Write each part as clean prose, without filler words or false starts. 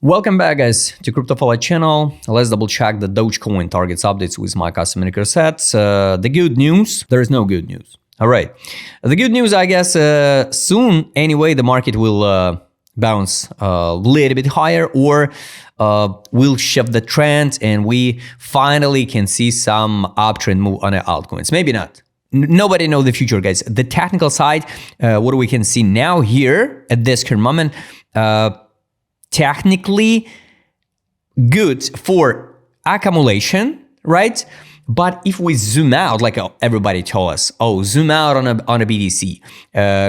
Welcome back, guys, to Crypto Fallout channel. Let's double check the DogeCoin targets updates with my custom indicator sets. The good news, there is no good news. All right. The good news, I guess, soon anyway, the market will bounce a little bit higher or will shift the trend and we finally can see some uptrend move on the altcoins. Maybe not. Nobody knows the future, guys. The technical side, what we can see now here at this current moment, technically good for accumulation, right? But if we zoom out, like everybody told us, zoom out on a BTC.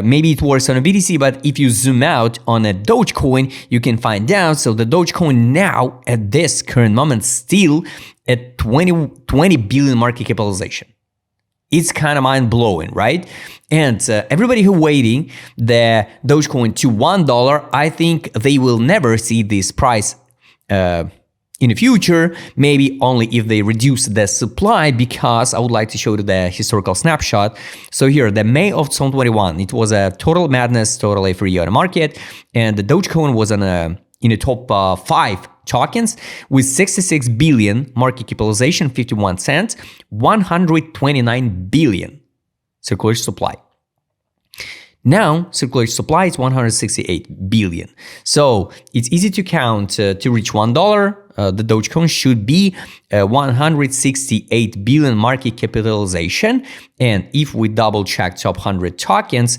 Maybe it works on a BTC, but if you zoom out on a Dogecoin, you can find out. So the Dogecoin now at this current moment still at 20 billion market capitalization. It's kind of mind-blowing, right? And everybody who waiting the Dogecoin to $1, I think they will never see this price in the future, maybe only if they reduce the supply, because I would like to show you the historical snapshot. So here, the May of 2021, it was a total madness, total euphoria on the market, and the Dogecoin was in the top 5 tokens with 66 billion market capitalization, 51 cents, 129 billion circulation supply. Now, circulation supply is 168 billion. So it's easy to count to reach $1. The Dogecoin should be 168 billion market capitalization. And if we double check top 100 tokens,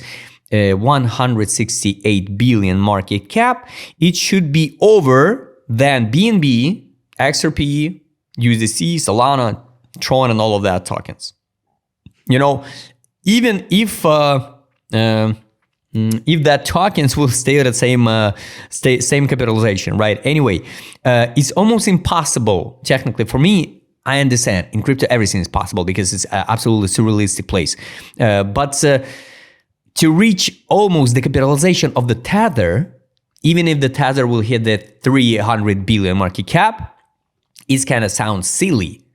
168 billion market cap, it should be over than BNB, XRP, USDC, Solana, Tron, and all of that tokens. You know, even if that tokens will stay at the same capitalization, right? Anyway, it's almost impossible technically. For me, I understand in crypto everything is possible because it's absolutely surrealistic place. But to reach almost the capitalization of the Tether, even if the Tether will hit the 300 billion market cap, it kind of sounds silly.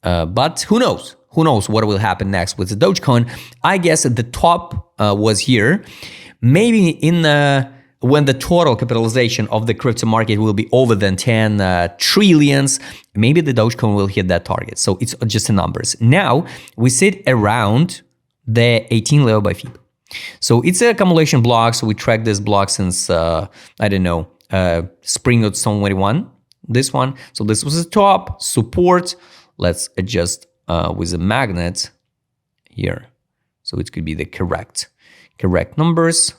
But who knows? Who knows what will happen next with the Dogecoin? I guess the top was here. Maybe when the total capitalization of the crypto market will be over than 10 trillions, maybe the Dogecoin will hit that target. So it's just the numbers. Now we sit around the 18 level by FIB. So it's an accumulation block. So we track this block since, I don't know, spring of 2021, this one. So this was the top support. Let's adjust with a magnet here. So it could be the correct numbers.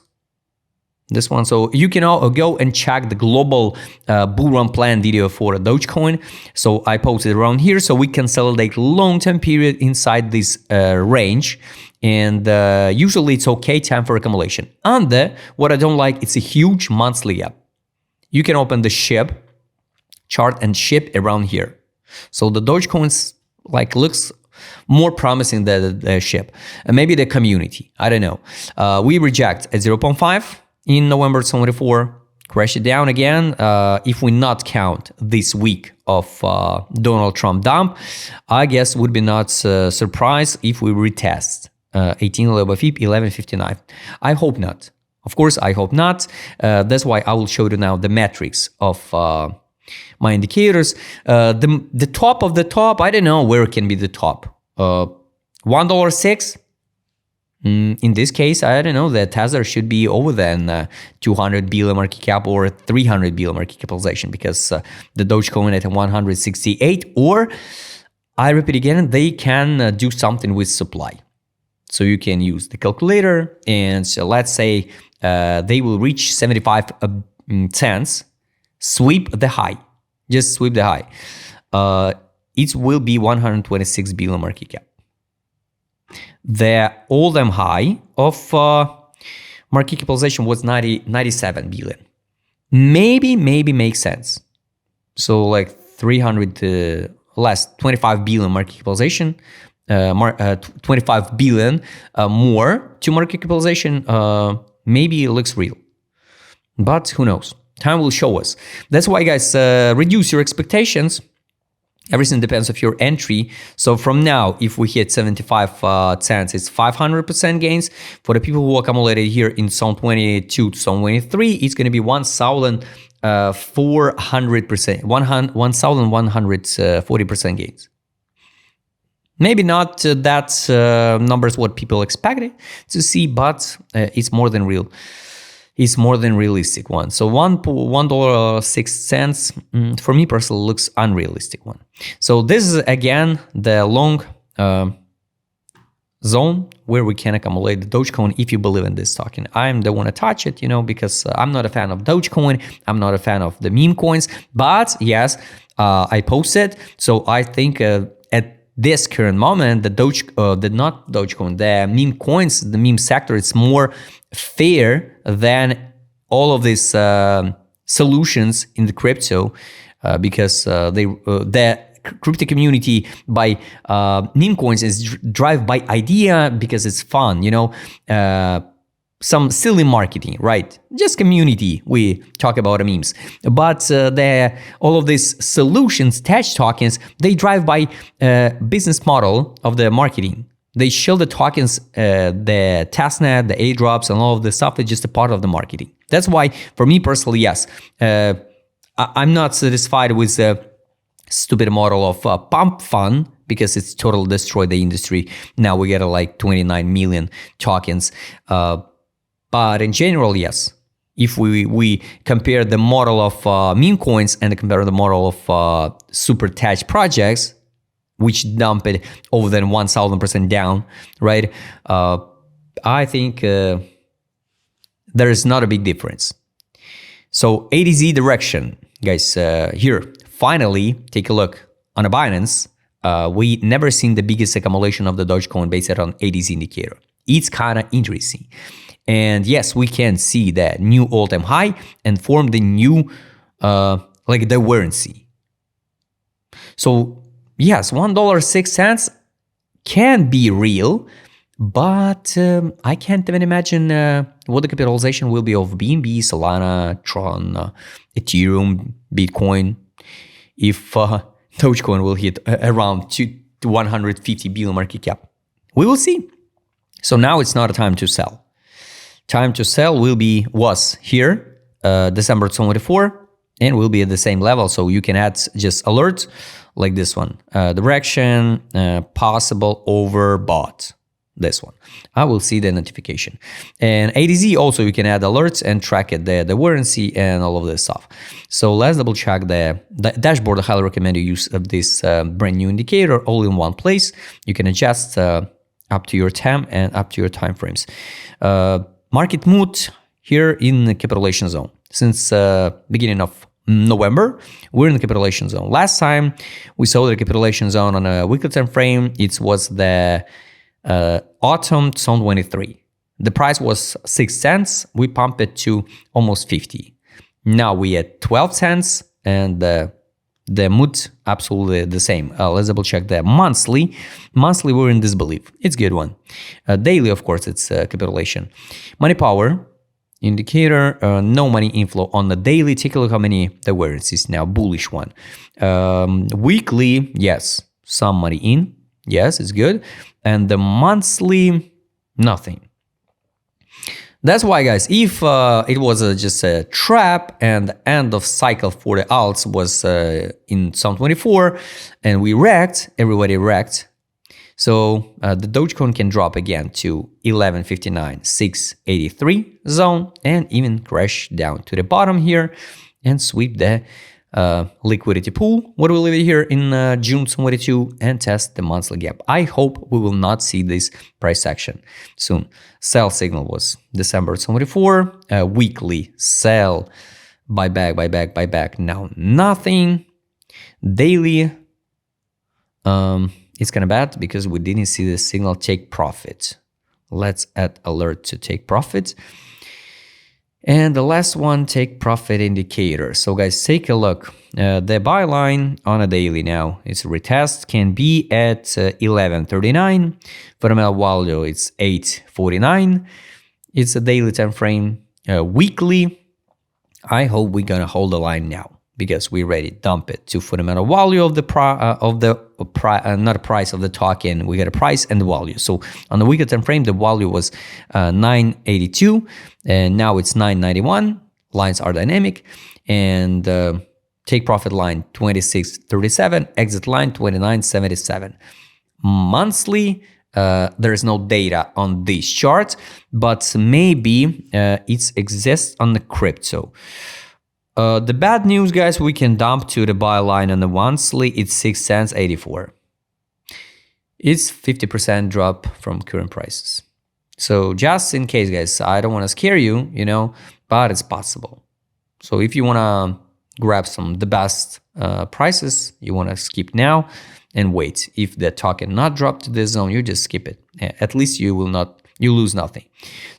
This one. So you can all go and check the global bull run plan video for Dogecoin. So I posted around here. So we consolidate long-term period inside this range. And usually it's okay time for accumulation. And what I don't like, it's a huge monthly gap. You can open the SHIB chart and SHIB around here. So the Dogecoins looks more promising than the SHIB. And maybe the community, I don't know. We reject at 0.5 in November 2024, crash it down again. If we not count this week of Donald Trump dump, I guess would be not surprised if we retest 18 level FIB 1159. I hope not. Of course, I hope not. That's why I will show you now the metrics of my indicators. The top of the top, I don't know where it can be the top. $1.06. In this case, I don't know, the Tether should be over than 200 billion market cap or 300 billion market capitalization, because the Dogecoin at 168, or I repeat again, they can do something with supply. So you can use the calculator, and so let's say they will reach 75 cents, sweep the high, just sweep the high. It will be 126 billion market cap. The all-time high of market capitalization was 97 billion. Maybe makes sense. So like 300 less 25 billion market capitalization, 25 billion more to market capitalization. Maybe it looks real, but who knows? Time will show us. That's why, guys, reduce your expectations. Everything depends on your entry. So from now, if we hit 75 cents, it's 500% gains. For the people who accumulated here in 2022 to 2023, it's going to be 1,000 400%, 1,140% gains. Maybe not that numbers what people expected to see, but it's more than real. It's more than realistic one. So $1.06 for me personally looks unrealistic one. So this is again the long zone where we can accumulate the Dogecoin if you believe in this token. I don't want to touch it, because I'm not a fan of Dogecoin. I'm not a fan of the meme coins. But yes, I posted. So I think at this current moment, the not Dogecoin, the meme coins, the meme sector, it's more fair than all of these solutions in the crypto because the crypto community by meme coins is driven by idea because it's fun, some silly marketing, right? Just community, we talk about memes. But all of these solutions, tech tokens, they drive by business model of the marketing. They show the tokens, the testnet, the airdrops, and all of the stuff that's just a part of the marketing. That's why, for me personally, yes, I'm not satisfied with the stupid model of pump fund because it's totally destroyed the industry. Now we get like 29 million tokens. But in general, yes, if we compare the model of meme coins and compare the model of super tech projects, which dump it over than 1,000% down, right? I think there is not a big difference. So ADZ direction, guys, here, finally, take a look on a Binance. We never seen the biggest accumulation of the Dogecoin based on ADZ indicator. It's kind of interesting. And yes, we can see that new all-time high and form the new, like the warranty. So yes, $1.06 can be real, but I can't even imagine what the capitalization will be of BNB, Solana, Tron, Ethereum, Bitcoin, if Dogecoin will hit around 150 billion market cap. We will see. So now it's not a time to sell. Time to sell was here, December 24, and will be at the same level. So you can add just alerts like this one, direction, possible overbought, this one. I will see the notification. And ADZ also, you can add alerts and track it, the warranty and all of this stuff. So let's double check the dashboard. I highly recommend you use this brand new indicator all in one place. You can adjust up to your time and up to your time frames. Market mood here in the capitulation zone. Since beginning of November, we're in the capitulation zone. Last time we saw the capitulation zone on a weekly time frame, it was the autumn 2023. The price was 6 cents. We pumped it to almost 50. Now we at 12 cents and the mood absolutely the same. Let's double check the monthly. Monthly, we're in disbelief. It's a good one. Daily, of course, it's capitulation. Money power indicator, no money inflow on the daily. Take a look how many the warranties now, bullish one. Weekly, yes, some money in. Yes, it's good. And the monthly, nothing. That's why, guys, if it was just a trap and the end of cycle for the alts was in 2024 and we wrecked, everybody wrecked. So the Dogecoin can drop again to 1159, 683 zone and even crash down to the bottom here and sweep the liquidity pool. What will leave it here in June 22 and test the monthly gap. I hope we will not see this price action soon. Sell signal was December 24. Weekly sell, buyback. Now nothing. Daily, it's kind of bad because we didn't see the signal take profit. Let's add alert to take profit. And the last one, take profit indicator. So guys, take a look. The buy line on a daily now, it's retest, can be at 1139. Fundamental value, it's 849. It's a daily time frame. Weekly, I hope we're gonna hold the line now because we already dump it to fundamental value of the not a price of the token. We got a price and the value. So on the weekly time frame, the value was 982, and now it's 991. lines are dynamic, and take profit line 26.37, exit line 29.77. Monthly, there is no data on this chart, but maybe it exists on the crypto. The bad news, guys, we can dump to the buy line on the monthly. It's 6 cents 84. It's 50% drop from current prices. So just in case, guys, I don't want to scare you, but it's possible. So if you want to grab the best prices, you want to skip now and wait. If the token not drop to this zone, you just skip it. At least you lose nothing.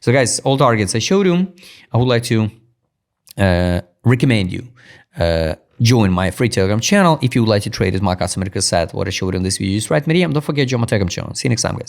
So guys, all targets I showed you. I would like to recommend you join my free Telegram channel if you would like to trade as my customer said what I showed in this video. Just write me DM. Don't forget to join my Telegram channel. See you next time, guys.